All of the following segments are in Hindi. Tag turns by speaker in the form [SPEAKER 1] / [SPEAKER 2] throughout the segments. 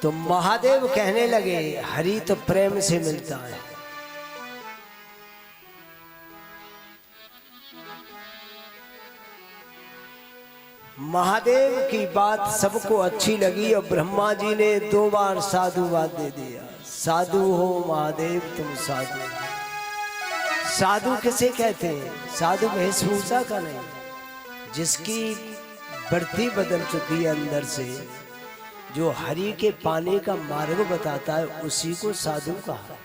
[SPEAKER 1] तो महादेव कहने लगे हरि तो प्रेम से मिलता है। महादेव की बात सबको अच्छी लगी और ब्रह्मा जी ने 2 बार साधुवाद दे दिया। साधु हो महादेव तुम साधु। साधु किसे कहते हैं? साधु वेशभूषा का नहीं, जिसकी वृत्ति बदल चुकी है अंदर से, जो हरि के पाने का मार्ग बताता है, उसी को साधु कहा।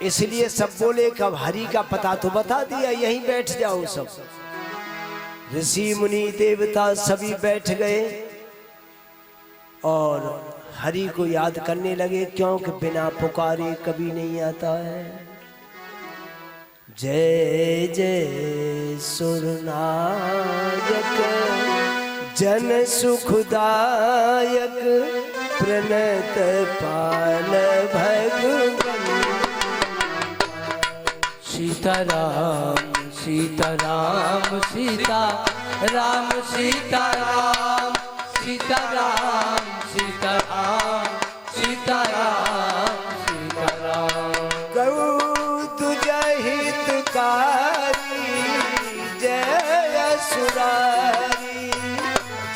[SPEAKER 1] इसलिए सब बोले कब हरि का पता तो बता दिया, यहीं बैठ जाओ सब। ऋषि मुनि देवता सभी बैठ गए और हरि को याद करने लगे, क्योंकि बिना पुकारे कभी नहीं आता है। जय जय सुरनायक जन सुखदायक प्रणत पाल भगवन।
[SPEAKER 2] सीताराम सीताराम सीताराम सीताराम सीताराम सीताराम सीताराम सीताराम।
[SPEAKER 1] गौ तुझ हितकारी जय सुरारी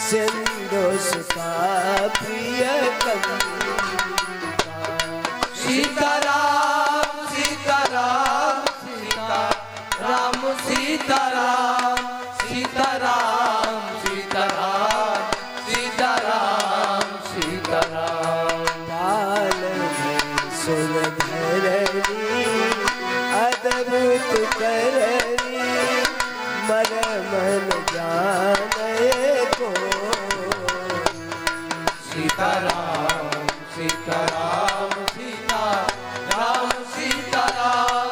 [SPEAKER 1] सिंधु सुता प्रिय कवि।
[SPEAKER 2] सीताराम सीताराम सीताराम सीताराम सीताराम सीताराम सीताराम सीताराम।
[SPEAKER 1] पाल सुरधरणी अद्भुत करणी मन मन जाने को।
[SPEAKER 2] सीताराम सीताराम सीताराम सीताराम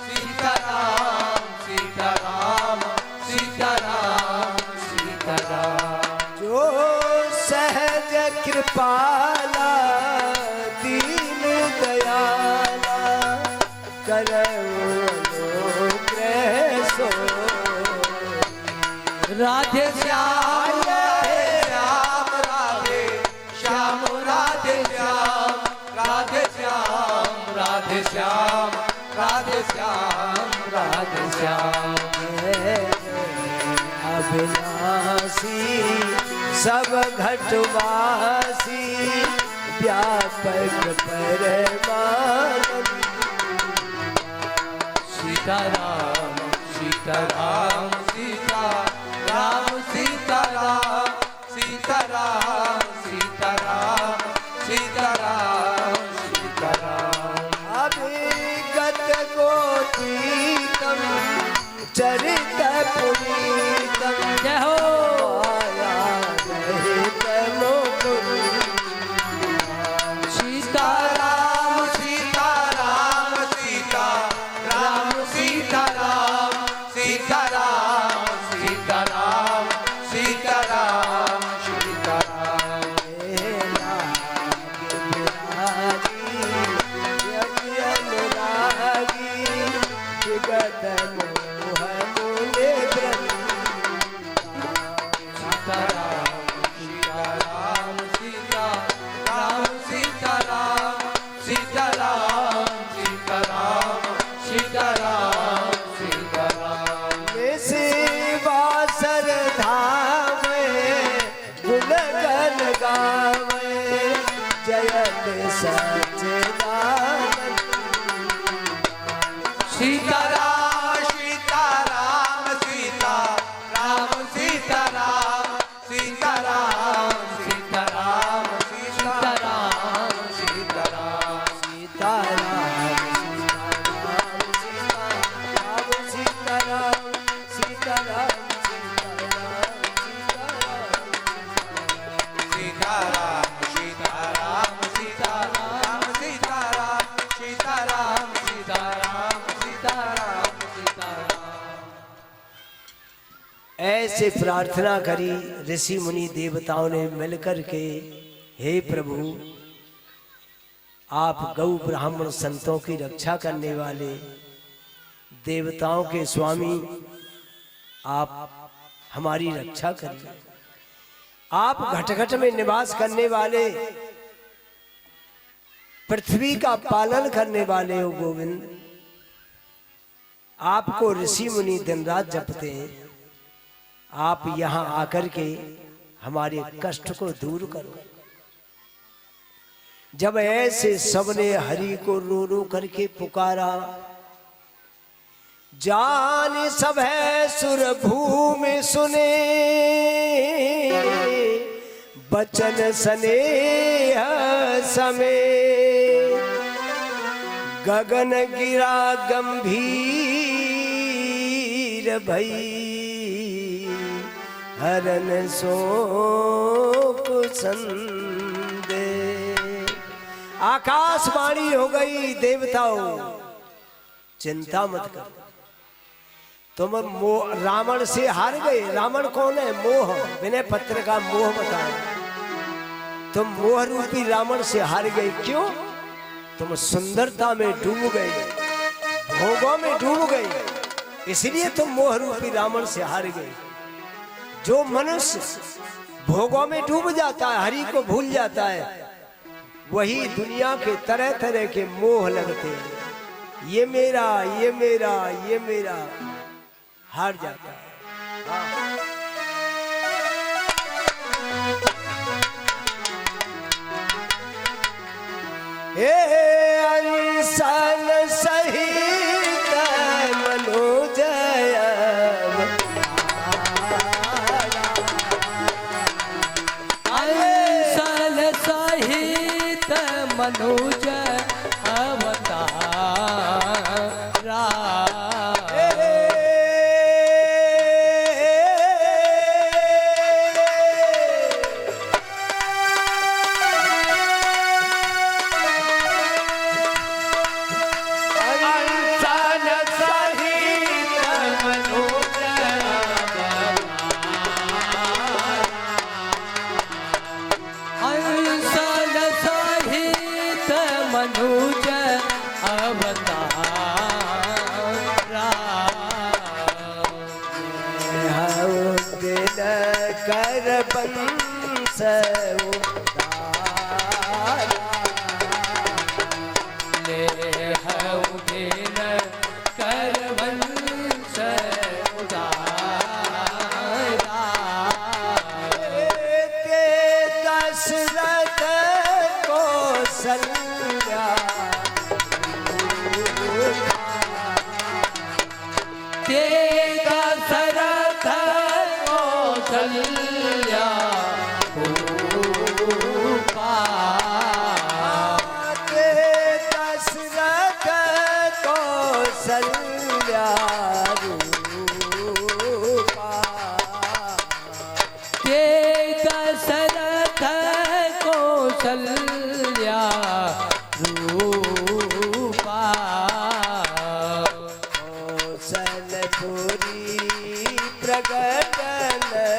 [SPEAKER 2] सीताराम सीताराम सीताराम सीताराम।
[SPEAKER 1] जो सहज कृपाला दीन दयाला करऊ अनुग्रह सो।
[SPEAKER 2] राधे श्याम राधे श्याम राधे श्याम राधे श्याम राधे श्याम राधे श्याम राधे श्याम राधे श्याम।
[SPEAKER 1] अविनाशी सब घटवासी व्यापक परमानंद।
[SPEAKER 2] सीताराम सीताराम सीताराम सीताराम सीताराम सीताराम सीताराम सीताराम।
[SPEAKER 1] अभिगत गोतीतम चरित पुनीतम।
[SPEAKER 2] जय हो।
[SPEAKER 1] माया रहित मुकुंद।
[SPEAKER 2] सीताराम सीताराम सीताराम सीताराम सीताराम सीताराम सीताराम सीताराम। सीताराम सीताराम सीताराम सीताराम सीताराम सीताराम सीताराम।
[SPEAKER 1] बासर धाम गुणगन गावे जयत सच्चिदानंद।
[SPEAKER 2] सीताराम सीताराम सीताराम सीताराम सीताराम सीताराम सीताराम सीताराम।
[SPEAKER 1] ऐसे प्रार्थना करी ऋषि मुनि देवताओं ने मिलकर के, हे प्रभु आप गौ ब्राह्मण संतों की रक्षा करने वाले, देवताओं के स्वामी, आप हमारी रक्षा करिए। आप घट घट में निवास करने वाले, पृथ्वी का पालन करने वाले हो गोविंद। आपको ऋषि मुनि दिन रात जपते हैं। आप यहां आकर के हमारे कष्ट को दूर करो। जब ऐसे सबने हरि को रो रो करके पुकारा, जान सब है सुर भूमि सुने, बचन स्नेह समय, गगन गिरा गंभीर भई, हरन शोक संदे। आकाशवाणी हो गई, देवताओं चिंता मत करो, तुम रावण से हार गए। रावण कौन है? मोह। विनय पत्र का मोह बताया। तुम मोह रूपी रावण से हार गए। क्यों? तुम सुंदरता में डूब गए, भोगों में डूब गए, इसलिए तुम मोह रूपी रावण से हार गए। जो मनुष्य भोगों में डूब जाता है, हरि को भूल जाता है, वही दुनिया के तरह तरह के मोह लगते हैं। ये मेरा, ये मेरा, ये मेरा, हार जाता है। अंसन सहित मनोजय,
[SPEAKER 2] अंसन सहित मनोज अवतारा। मनुज अवतारा,
[SPEAKER 1] दिन कर बंस उतारा,
[SPEAKER 2] ले हऊ दिन कर बंस उतारा।
[SPEAKER 1] के दशरथ कौशल्या,
[SPEAKER 2] तेरा दशरथ कौशल्या रूपा,
[SPEAKER 1] के दशरथ कौशल्या रूपा,
[SPEAKER 2] ते दशरथ कौशल्या रूपा,
[SPEAKER 1] कौशलपुरी प्रगट नर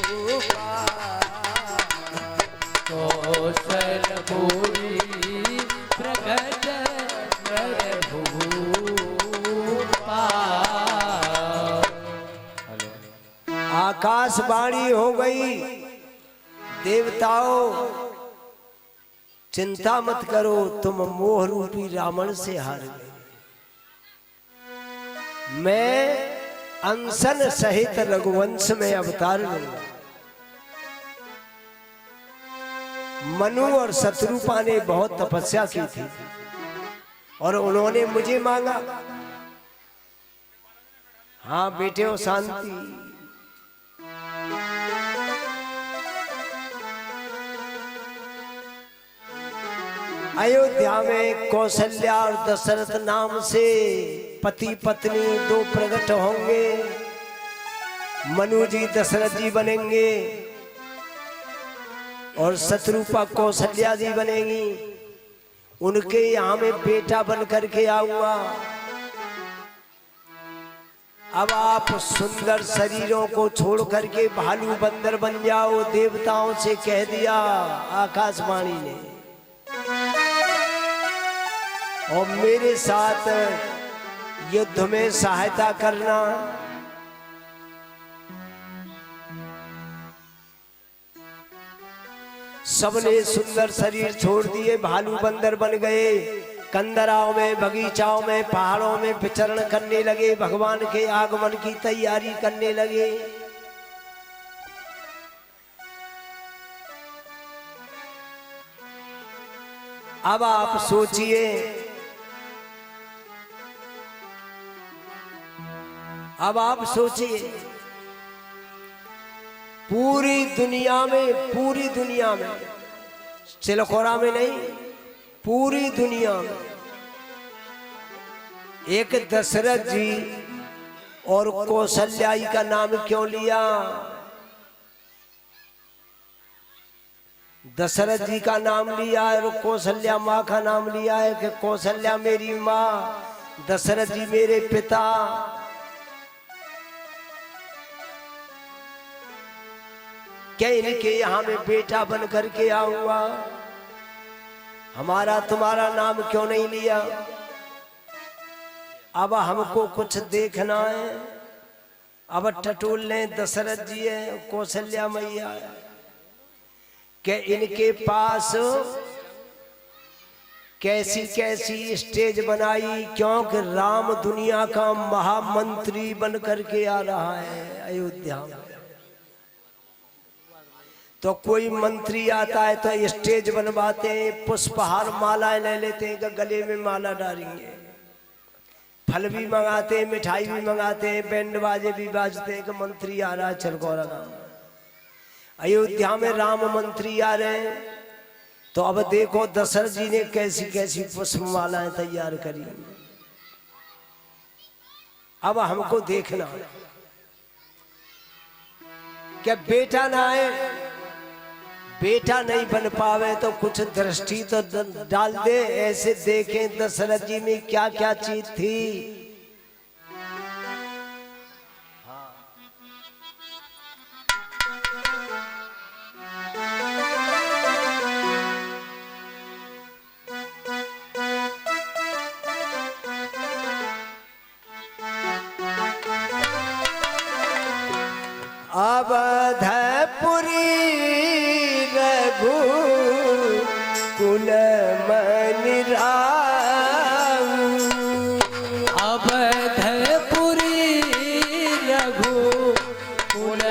[SPEAKER 1] भूपा,
[SPEAKER 2] कौशलपुरी प्रगट नर भूपा।
[SPEAKER 1] आकाशवाणी हो गई, देवताओं चिंता मत करो, तुम मोह रूपी रावण से हार गए। मैं अंसन सहित रघुवंश में अवतार लूंगा। मनु और शत्रुपा ने बहुत तपस्या की थी और उन्होंने मुझे मांगा। हाँ बेटे हो, शांति। अयोध्या में कौशल्या और दशरथ नाम से पति पत्नी दो प्रकट होंगे। मनु जी दशरथ जी बनेंगे और शत्रुपा कौशल्या जी बनेगी। उनके यहाँ में बेटा बन करके आऊंगा। अब आप सुंदर शरीरों को छोड़ करके भालू बंदर बन जाओ, देवताओं से कह दिया आकाशवाणी ने। और मेरे साथ युद्ध में सहायता करना, सबने सुंदर शरीर छोड़ दिए, भालू बंदर बन गए, कंदराओं में, बगीचाओं में, पहाड़ों में विचरण करने लगे, भगवान के आगमन की तैयारी करने लगे। अब आप सोचिए, अब आप सोचिए, पूरी दुनिया में, चिलखोरा में नहीं, पूरी दुनिया में एक दशरथ जी और कौशल्या का नाम क्यों लिया? दशरथ जी का नाम लिया और कौशल्या माँ का नाम लिया है कि कौशल्या मेरी माँ, दशरथ जी मेरे पिता। क्या इनके यहाँ में बेटा बन करके आऊंगा? हमारा तुम्हारा नाम क्यों नहीं लिया? अब हमको कुछ देखना है। अब टटोल ने दशरथ जी है, कौशल्या मैया है, कि इनके पास कैसी कैसी स्टेज बनाई, क्योंकि राम दुनिया का महामंत्री बन करके आ रहा है अयोध्या में। तो कोई मंत्री आता है तो स्टेज बनवाते हैं, पुष्पहार मालाएं ले लेते हैं कि गले में माला डालेंगे, फल भी मंगाते हैं, मिठाई भी मंगाते हैं, बैंड बाजे भी बाजते हैं कि मंत्री आ रहा है चलगोरा गांव। अयोध्या में राम मंत्री आ रहे हैं। तो अब देखो दशरथ जी ने कैसी कैसी पुष्प मालाएं तैयार करी। अब हमको देखना क्या बेटा ना आए, बेटा नहीं बन पावे तो कुछ दृष्टि तो डाल दे, ऐसे देखें दशरथ जी में क्या क्या चीज थी। अवधपुरी रघु कुल मनि राऊ,
[SPEAKER 2] अवधपुरी रघु कुल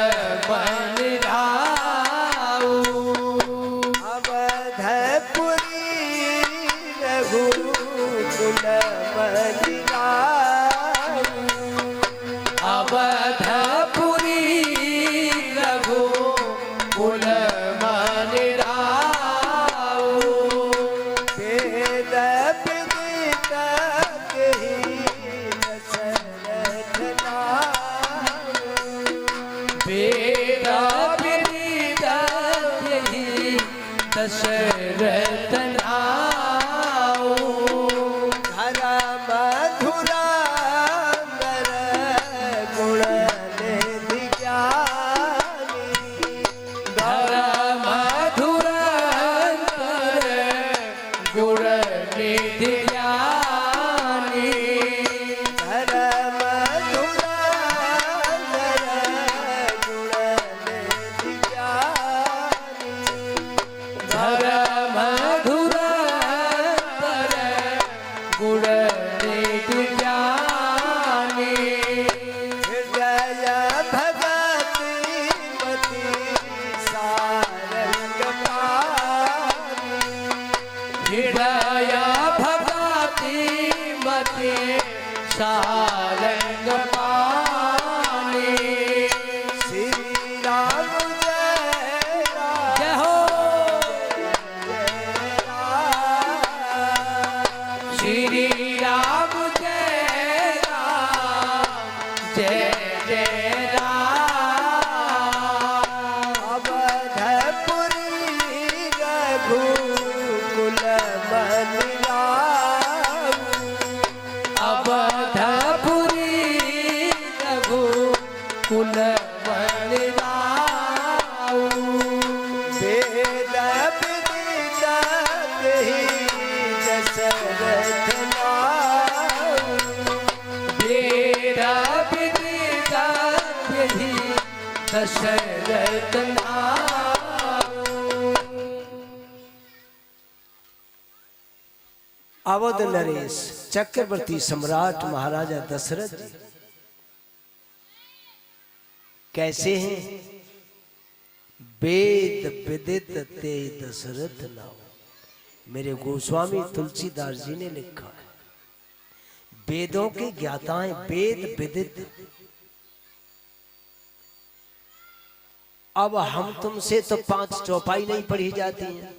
[SPEAKER 2] मनि राऊ,
[SPEAKER 1] अवधपुरी रघु कुल मनि राऊ,
[SPEAKER 2] अवधपुरी रघु कुल मनि राऊ,
[SPEAKER 1] वेद विदित केहि दशरथ नाऊ,
[SPEAKER 2] वेद विदित केहि दशरथ नाऊ,
[SPEAKER 1] धर मधुरा नर गुण निधि ज्ञानी,
[SPEAKER 2] धर मधुरंतर गुण निधि ज्ञानी,
[SPEAKER 1] धर मधुरा नर गुण निधि ज्ञानी,
[SPEAKER 2] धर मधुरंतर गुण निधि ज्ञानी,
[SPEAKER 1] हृदय भगति मति सारंग पानी,
[SPEAKER 2] हृदय भगति मति सारंग पानी,
[SPEAKER 1] श्री राम जय राम
[SPEAKER 2] जय हो
[SPEAKER 1] जय राम,
[SPEAKER 2] श्री राम जय राम जय जय राम,
[SPEAKER 1] अवधपुरी रघु कुल मनि राऊ,
[SPEAKER 2] अवधपुरी रघु कुल मनि राऊ,
[SPEAKER 1] वेद विदित केहि दशरथ नाऊ,
[SPEAKER 2] दशरथ
[SPEAKER 1] अवध नरेश चक्रवर्ती सम्राट महाराजा दशरथ जी कैसे हैं? वेद विदित ते दशरथ नाम, मेरे गोस्वामी तुलसीदास जी ने लिखा है। वेदों के ज्ञाता हैं, वेद विदित। अब हम तुमसे तो 5 चौपाई नहीं पढ़ी जाती हैं।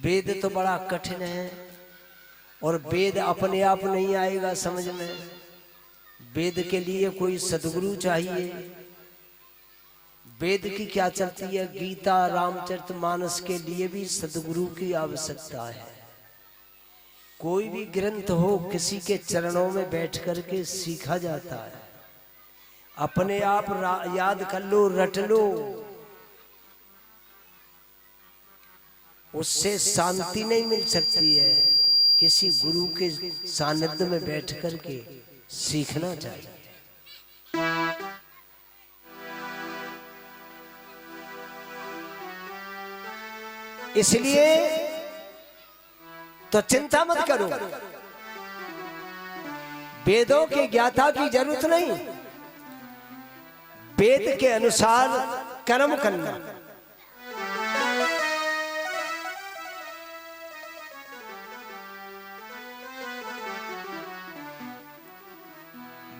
[SPEAKER 1] वेद तो बड़ा कठिन है और वेद अपने आप नहीं आएगा समझ में। वेद के लिए कोई सदगुरु चाहिए। वेद की क्या चलती है? गीता रामचरितमानस के लिए भी सदगुरु की आवश्यकता है। कोई भी ग्रंथ हो किसी के चरणों में बैठ करके सीखा जाता है। अपने आप याद कर लो, रट लो, उससे शांति नहीं मिल सकती है। किसी गुरु के सानिध्य में बैठ करके सीखना चाहिए। इसलिए तो चिंता मत करो, वेदों के ज्ञाता की जरूरत नहीं, वेद के अनुसार कर्म करना।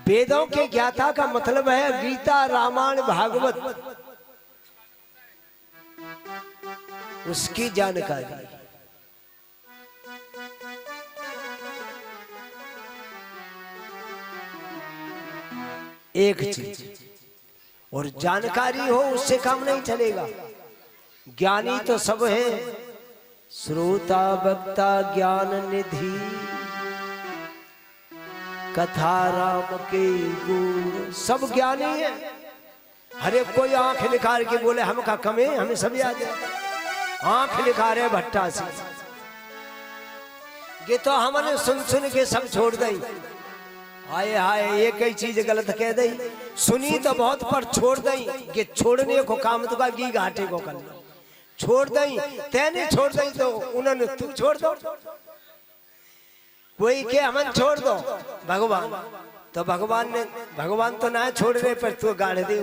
[SPEAKER 1] वेदों के ज्ञाता का मतलब है गीता रामायण भागवत, उसकी जानकारी। एक चीज और जानकारी हो उससे काम नहीं चलेगा। ज्ञानी तो सब है, श्रोता वक्ता ज्ञान निधि, कथा राम के गुण, सब ज्ञानी है। हरे कोई आंख निकाल के बोले हम का कमे, हमें सब याद है। आंख निकाल रहे भट्टा से, ये तो हमने सुन सुन के सब छोड़ दी। आए हाय एक ही चीज गलत कह दी, सुनी तो बहुत पर छोड़ दी। ये छोड़ने को काम तो का गी घाटे को करना, छोड़ दी। तेने छोड़ दी तो उन्होंने तू छोड़ दो। कोई के हमन छोड़ दो, भगवान तो भगवान तो ना छोड़ रहे, पर तू गाड़ दे।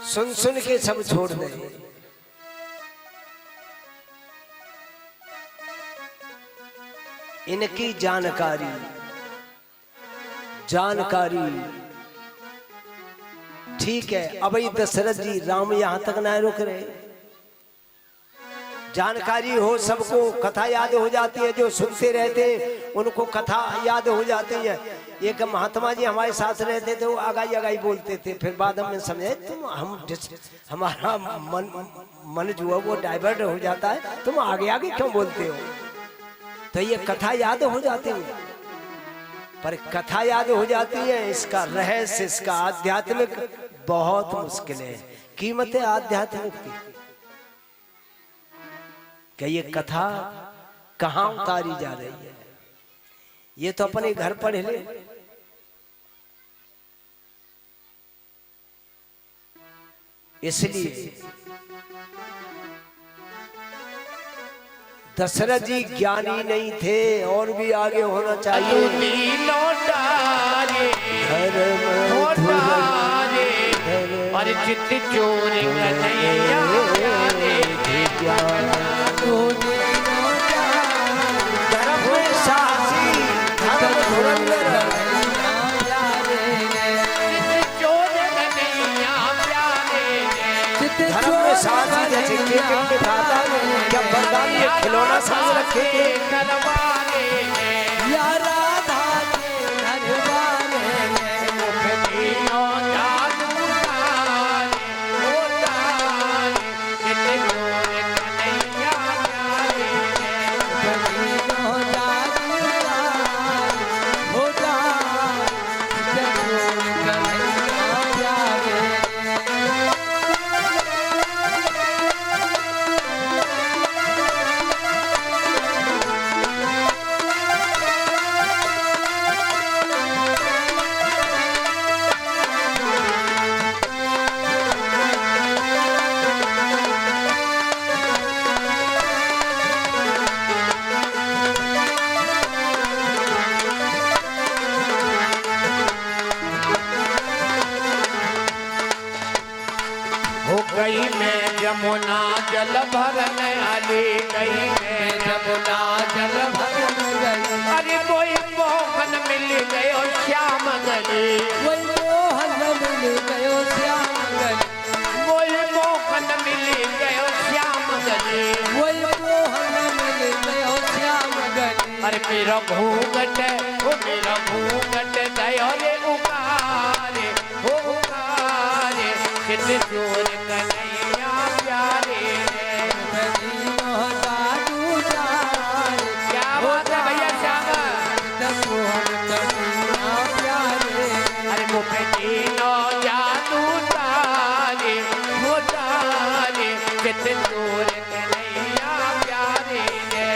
[SPEAKER 1] सुन सुन के सब छोड़ दे। इनकी जानकारी ठीक है। अब ये दशरथ जी राम यहां तक ना रुक रहे। जानकारी हो सबको, कथा याद हो जाती है। जो सुनते रहते हैं उनको कथा याद हो जाती है। एक महात्मा जी हमारे साथ रहते थे, वो आगाई आगाई बोलते थे। फिर बाद में समझे हमारा मन जो है वो डाइवर्ट हो जाता है, तुम आगे आगे क्यों बोलते हो। तो ये कथा याद हो जाती है, पर कथा याद हो जाती है, इसका रहस्य, इसका आध्यात्मिक बहुत मुश्किल है। कीमत है आध्यात्मिक की। क्या ये कथा कहां उतारी जा रही है? ये तो अपने घर पढ़ ले। इसलिए दशरथ जी ज्ञानी नहीं थे, और भी आगे होना चाहिए।
[SPEAKER 2] और चित चोर
[SPEAKER 1] धर्म में साहसी, धर्म धुरंधर, धर्म में साहसी जैसे के खाता क्या बरदान ये खिलौना साथ रखे यारा
[SPEAKER 2] जल भरन आली गई है,
[SPEAKER 1] जमुना जल भरन गई।
[SPEAKER 2] अरे कोई मोहन मिल गयो श्याम गली,
[SPEAKER 1] वही मोहन मिल गयो श्याम गली,
[SPEAKER 2] कोई मोहन मिल गयो श्याम गली,
[SPEAKER 1] वही मोहन मिल गयो श्याम गली।
[SPEAKER 2] अरे मेरा घूंघट ओ मेरा घूंघट गयो रे उकारे हो उकारे, चित चोर कन्हैया प्यारे रे,
[SPEAKER 1] जादू जारे।
[SPEAKER 2] क्या बात है भैया श्याम, अरे मुझे तीनो जादू तारे हो तारे, चित चोर कन्हैया प्यारे रे,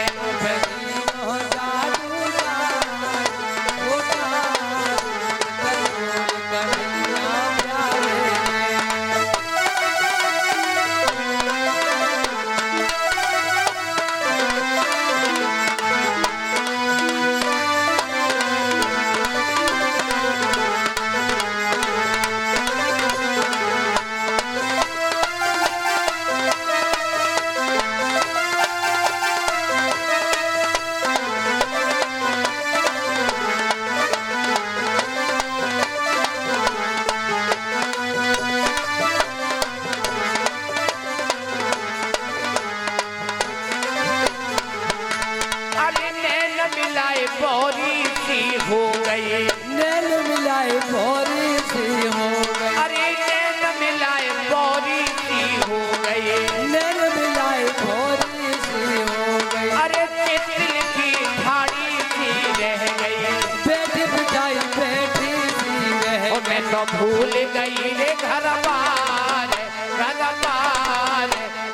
[SPEAKER 2] अरे नैन मिलाए बोरी सी हो गई,
[SPEAKER 1] नैन मिलाए भोरी सी हो गई,
[SPEAKER 2] अरे नैन मिलाए बोरी सी हो गई,
[SPEAKER 1] नैन मिलाए भोरी सी हो गई।
[SPEAKER 2] अरे तितली की ठाड़ी सी रह गई,
[SPEAKER 1] बैठी बिठाई बैठी सी रह
[SPEAKER 2] और मैं तो भूल गई रे घर बार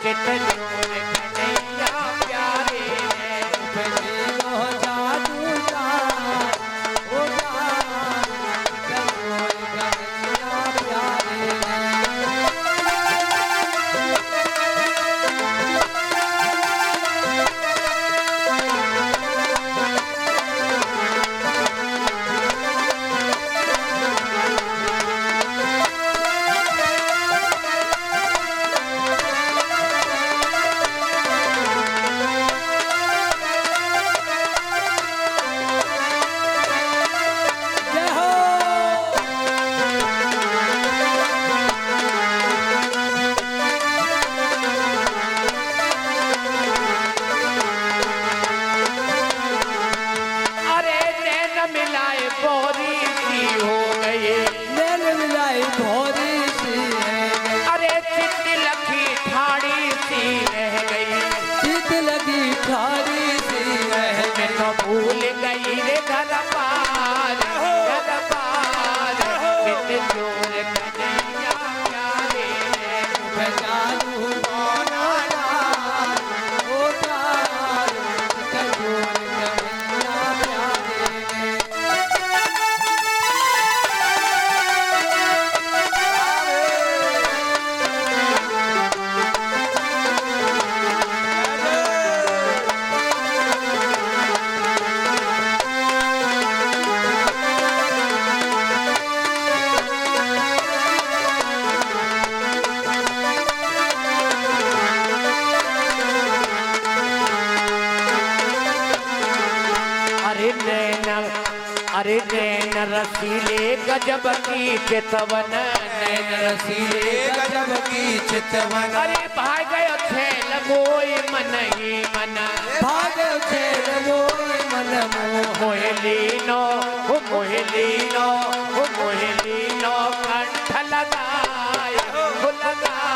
[SPEAKER 2] चित चोर कन्हैया प्यारे रे,
[SPEAKER 1] जादू जारे, ओ जारे, कन्हैया प्यारे रे। जय हो।
[SPEAKER 2] अरे नैन मिलाए बोरी सी हो गई,
[SPEAKER 1] नैन मिलाई भोरी सी है गई,
[SPEAKER 2] अरे तितली की ठाड़ी सी रह गई,
[SPEAKER 1] चित लगी ठारी सी रह
[SPEAKER 2] मैं
[SPEAKER 1] गई।
[SPEAKER 2] तो भूल गई रे घर पार चित चोर कन्हैया प्यारे रे,
[SPEAKER 1] जादू मोना डार, ओ डार, कजोर कन्हैया प्यारे रे।
[SPEAKER 2] अरे नैन रसीले गजब की चितवन, नैन
[SPEAKER 1] रसीले गजब की चितवन,
[SPEAKER 2] अरे भाग गयो खेल मोई मन ही मन,
[SPEAKER 1] भाग खेल मोई मन मोह।
[SPEAKER 2] मोहलीनो मोहलीनो मोहलीनो कंठ लगाया लगाया